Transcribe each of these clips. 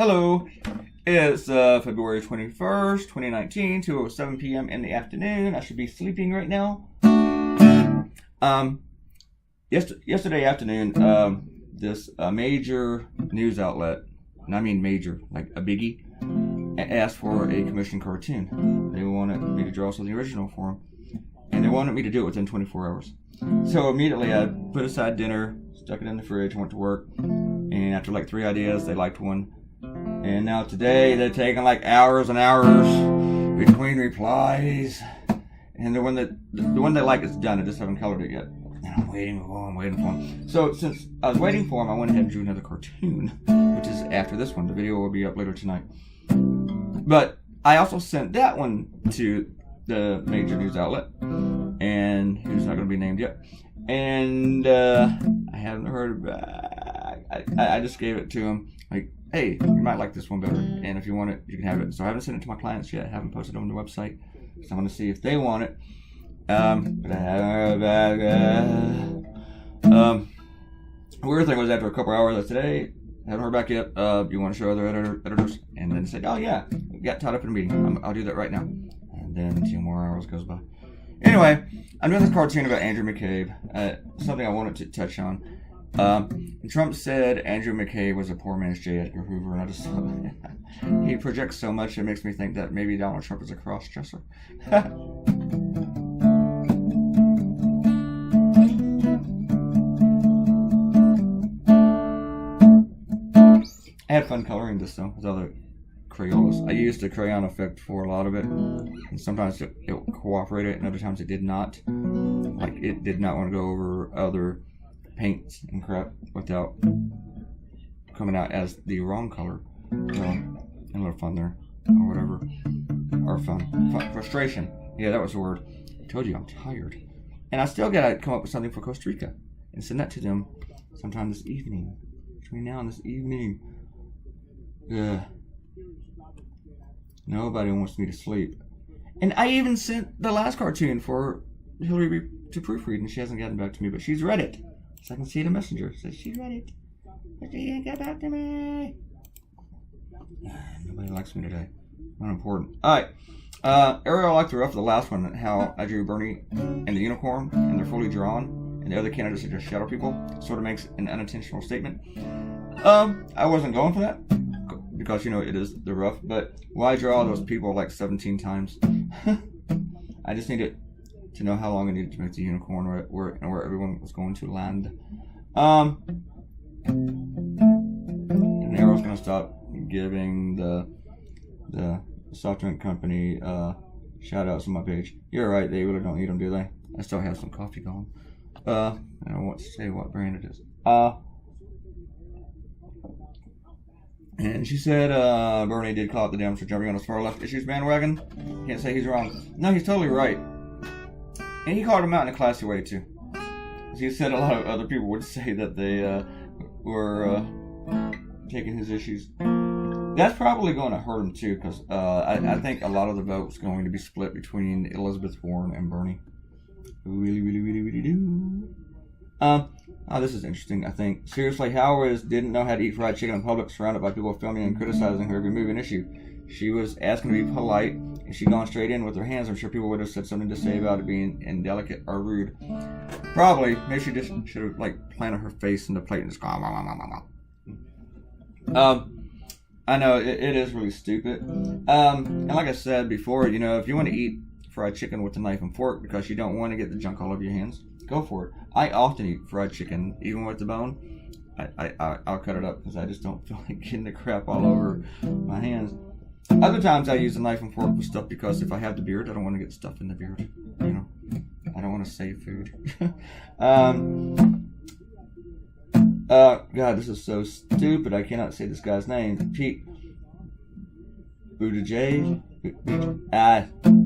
Hello, it's February 21st, 2019, 2:07 p.m. in the afternoon. I should be sleeping right now. Yesterday afternoon, this major news outlet, and I mean major, like a biggie, asked for a commissioned cartoon. They wanted me to draw something original for them, and they wanted me to do it within 24 hours. So immediately I put aside dinner, stuck it in the fridge, went to work, and after like 3 ideas, they liked one. And now today, they're taking like hours and hours between replies. And the one they like is done. I just haven't colored it yet. And I'm waiting for them. So since I was waiting for them, I went ahead and drew another cartoon, which is after this one. The video will be up later tonight. But I also sent that one to the major news outlet, and who's not going to be named yet. And I haven't heard back. I just gave it to him, like, hey, you might like this one better, and if you want it, you can have it. So I haven't sent it to my clients yet. I haven't posted it on the website, so I'm going to see if they want it. But I haven't heard back. Weird thing was, after a couple hours of today, haven't heard back yet. You want to show other editors? And then said, oh yeah, got tied up in a meeting. I'll do that right now. And then 2 more hours goes by. Anyway, I'm doing this cartoon about Andrew McCabe. Something I wanted to touch on. Trump said Andrew McCabe was a poor man's J. Edgar Hoover, and I just he projects so much it makes me think that maybe Donald Trump is a cross-dresser. I had fun coloring this though with other Crayolas. I used the crayon effect for a lot of it, and sometimes it cooperated, and other times it did not. Like, it did not want to go over other paints and crap without coming out as the wrong color. So, a little fun there, or whatever. Or fun. Frustration. Yeah, that was the word. I told you I'm tired. And I still gotta come up with something for Costa Rica and send that to them sometime this evening. Between now and this evening. Yeah. Nobody wants me to sleep. And I even sent the last cartoon for Hillary to proofread, and she hasn't gotten back to me, but she's read it. So I can see the messenger. Says she read it, but she didn't get back to me. Nobody likes me today. Not important. Alright. Ariel liked the rough of the last one, how I drew Bernie and the unicorn, and they're fully drawn, and the other candidates are just shadow people. Sort of makes an unintentional statement. I wasn't going for that, because, you know, it is the rough, but why draw those people like 17 times? I just needed to know how long I needed to make the unicorn, where everyone was going to land. And Arrow's gonna stop giving the soft drink company shout outs on my page. You're right, they really don't need them, do they? I still have some coffee going. I don't want to say what brand it is. And she said Bernie did call it the Dems for jumping on his far left issues bandwagon. Can't say he's wrong. No, he's totally right. And he called him out in a classy way too. He said a lot of other people would say that they were taking his issues. That's probably going to hurt him too, because I think a lot of the vote's going to be split between Elizabeth Warren and Bernie. Really do. Oh, this is interesting, I think. Seriously, Howard didn't know how to eat fried chicken in public, surrounded by people filming and criticizing her every move and issue. She was asking to be polite, and she'd gone straight in with her hands. I'm sure people would have said something to say about it being indelicate or rude. Probably. Maybe she just should have, like, planted her face in the plate and just gone. I know, it is really stupid. And like I said before, you know, if you want to eat fried chicken with a knife and fork because you don't want to get the junk all over your hands, go for it. I often eat fried chicken, even with the bone. I'll cut it up because I just don't feel like getting the crap all over my hands. Other times I use a knife and fork for stuff because if I have the beard, I don't want to get stuff in the beard. You know, I don't want to save food. God, this is so stupid. I cannot say this guy's name. Pete Buttigieg.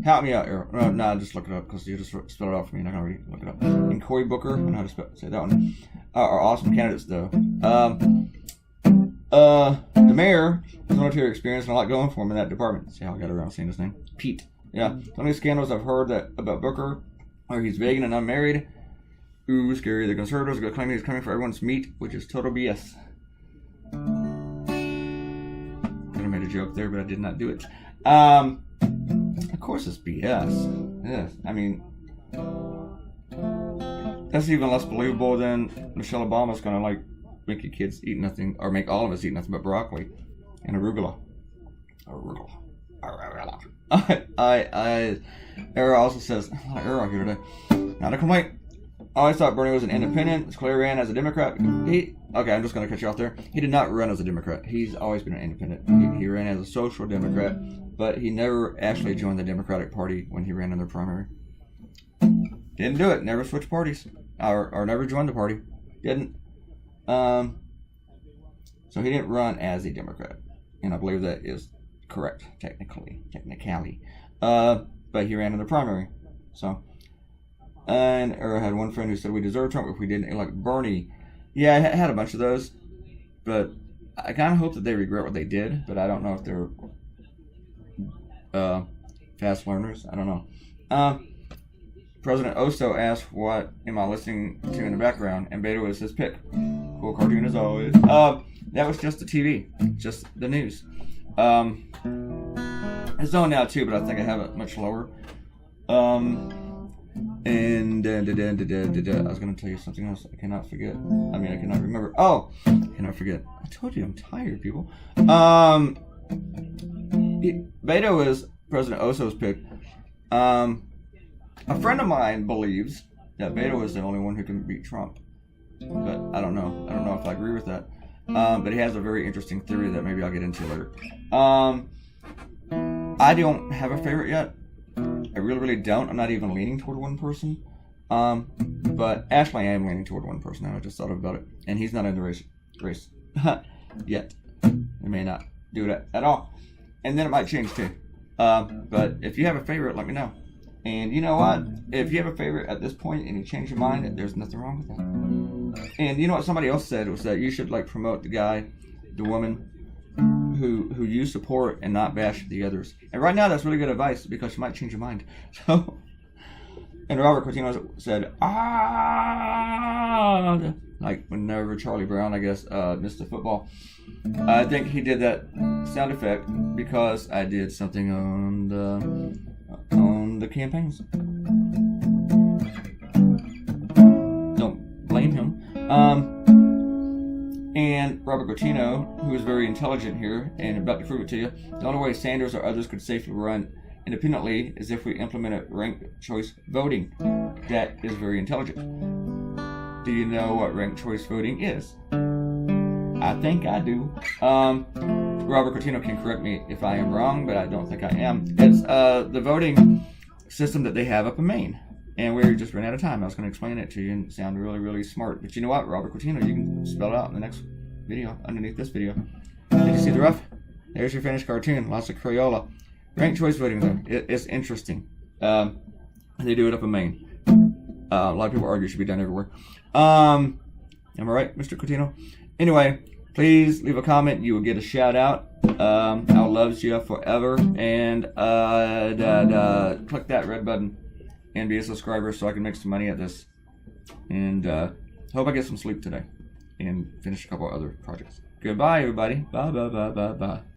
Help me out, Errol. No, just look it up because you just spell it out for me and I can already look it up. And Cory Booker, I know how to say that one. Are awesome candidates though. The mayor has military experience and I like going for him in that department. See how I got around saying his name? Pete. Yeah. The only scandals I've heard about Booker are he's vegan and unmarried. Ooh, scary. The conservatives are going to claim he's coming for everyone's meat, which is total BS. made a joke there, but I did not do it. Of course it's BS. Yes, I mean, that's even less believable than Michelle Obama's gonna like make your kids eat nothing, or make all of us eat nothing but broccoli and arugula. Arugula. Era also says, a lot of error here today. Not a complaint. I always thought Bernie was an independent. It's clear ran as a Democrat. Okay, I'm just going to cut you off there. He did not run as a Democrat. He's always been an independent. He ran as a social Democrat, but he never actually joined the Democratic Party when he ran in their primary. Didn't do it. Never switched parties. Or never joined the party. Didn't. So he didn't run as a Democrat. And I believe that is correct, technically. But he ran in the primary. So. And I had one friend who said we deserve Trump if we didn't elect Bernie. Yeah, I had a bunch of those, but I kind of hope that they regret what they did, but I don't know if they're fast learners. I don't know. President Oso asked, what am I listening to in the background? And Beto was his pick. Cool cartoon as always. That was just the TV, just the news. It's on now too, but I think I have it much lower. And I was going to tell you something else. I cannot forget. I cannot remember. Oh, I cannot forget. I told you I'm tired, people. Beto is President Oso's pick. A friend of mine believes that Beto is the only one who can beat Trump. But I don't know. I don't know if I agree with that. But he has a very interesting theory that maybe I'll get into later. I don't have a favorite yet. I really don't. I'm not even leaning toward one person. But actually I am leaning toward one person now. I just thought about it. And he's not in the race yet. He may not do that at all. And then it might change too. But if you have a favorite, let me know. And you know what? If you have a favorite at this point and you change your mind, there's nothing wrong with that. And you know what somebody else said was that you should like promote the guy, the woman who you support and not bash the others. And right now that's really good advice because you might change your mind. So, and Robert Coutinho said, like whenever Charlie Brown, I guess, missed the football. I think he did that sound effect because I did something on the campaigns. Don't blame him. And Robert Coutinho, who is very intelligent here and about to prove it to you, the only way Sanders or others could safely run independently is if we implemented ranked choice voting. That is very intelligent. Do you know what ranked choice voting is? I think I do. Robert Coutinho can correct me if I am wrong, but I don't think I am. It's the voting system that they have up in Maine. And we just ran out of time. I was going to explain it to you and sound really smart. But you know what, Robert Coutinho, you can spell it out in the next video, underneath this video. Did you see the rough? There's your finished cartoon. Lots of Crayola. Ranked choice voting, though. It's interesting. They do it up in Maine. A lot of people argue it should be done everywhere. Am I right, Mr. Coutinho? Anyway, please leave a comment. You will get a shout out. I loves you forever. And click that red button and be a subscriber so I can make some money at this. And hope I get some sleep today and finish a couple other projects. Goodbye, everybody. Bye.